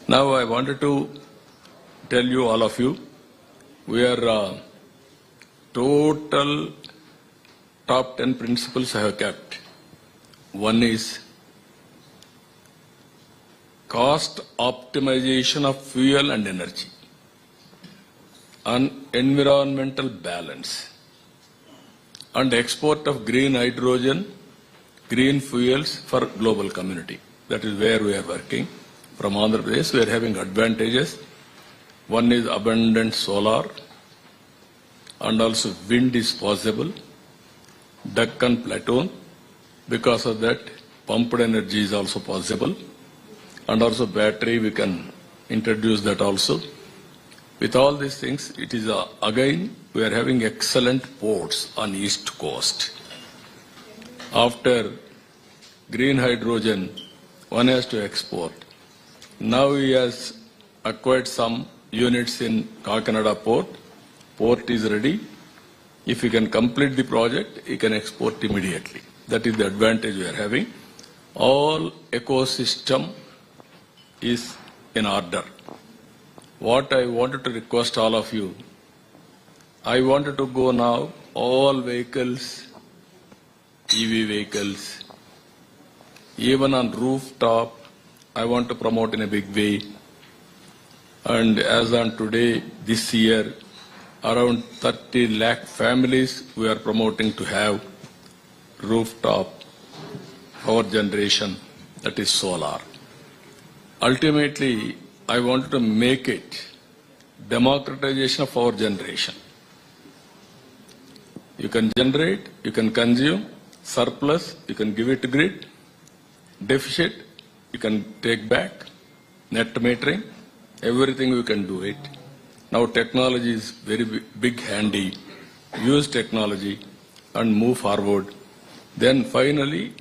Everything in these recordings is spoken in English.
Now I wanted to tell you, all of you, we are total top 10 principles I have kept. One is cost optimization of fuel and energy, and environmental balance, and export of green hydrogen, green fuels for global community. That is where we are working. From Andhra Pradesh, we are having advantages. One is abundant solar, and also wind is possible. Deccan Plateau, because of that, pumped energy is also possible. And also battery, we can introduce that also. With all these things, it is again, we are having excellent ports on East Coast. After green hydrogen, one has to export. Now he has acquired some units in Kakinada port. Port is ready. If he can complete the project, he can export immediately. That is the advantage we are having. All ecosystem is in order. What I wanted to request all of you, I wanted to go now, all vehicles, EV vehicles, even on rooftop, I want to promote in a big way. And as on today, this year, around 30 lakh families we are promoting to have rooftop power generation, that is solar. Ultimately, I wanted to make it democratization of power generation. You can generate, you can consume, surplus, you can give it to grid, deficit, you can take back, net metering, everything we can do it. Now technology is very big handy. Use technology and move forward. Then finally,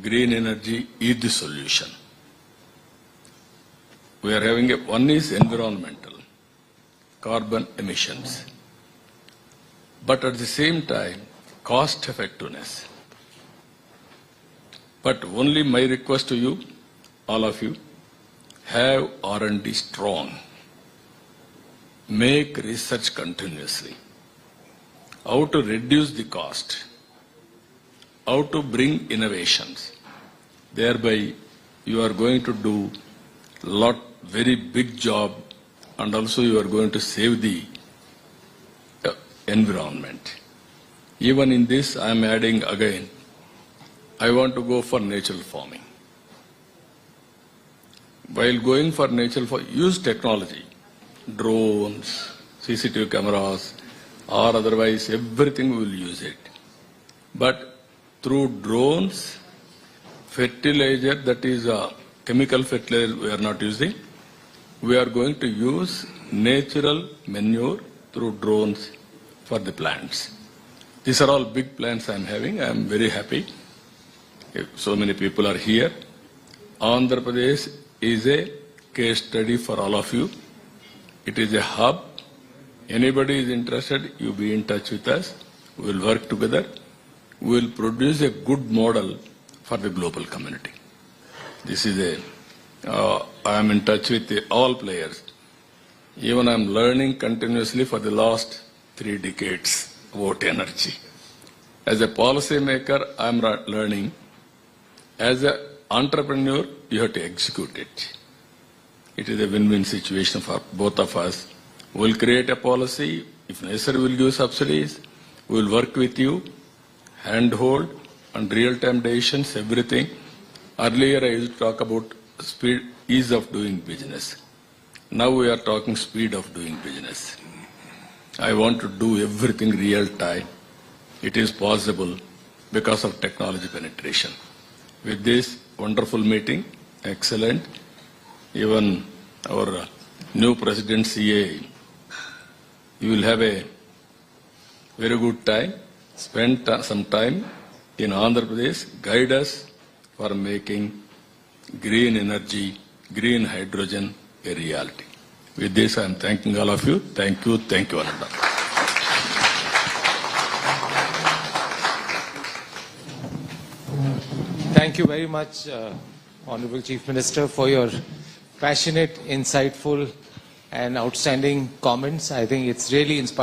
green energy is the solution. We are having one is environmental, carbon emissions. But at the same time, cost effectiveness. But only my request to you, all of you, have R&D strong. Make research continuously. How to reduce the cost. How to bring innovations. Thereby, you are going to do very big job, and also you are going to save the environment. Even in this, I am adding again, I want to go for natural farming. While going for natural farming, use technology, drones, CCTV cameras, or otherwise everything we will use it. But through drones, fertilizer, that is a chemical fertilizer we are not using, we are going to use natural manure through drones for the plants. These are all big plans I am having. I am very happy. So many people are here. Andhra Pradesh is a case study for all of you. It is a hub. Anybody is interested, you be in touch with us. We will work together. We will produce a good model for the global community. This is I am in touch with all players. Even I am learning continuously for the last 3 decades about energy. As a policy maker, I am learning. As an entrepreneur, you have to execute it. It is a win-win situation for both of us. We will create a policy. If necessary, we will give subsidies. We will work with you, handhold, and real-time decisions, everything. Earlier, I used to talk about speed, ease of doing business. Now we are talking speed of doing business. I want to do everything real time. It is possible because of technology penetration. With this wonderful meeting, excellent. Even our new president CA, you will have a very good time. Spend some time in Andhra Pradesh, guide us for making green energy, green hydrogen a reality. With this, I am thanking all of you. Thank you, Ananda. Thank you very much, Honorable Chief Minister, for your passionate, insightful, and outstanding comments. I think it's really inspiring.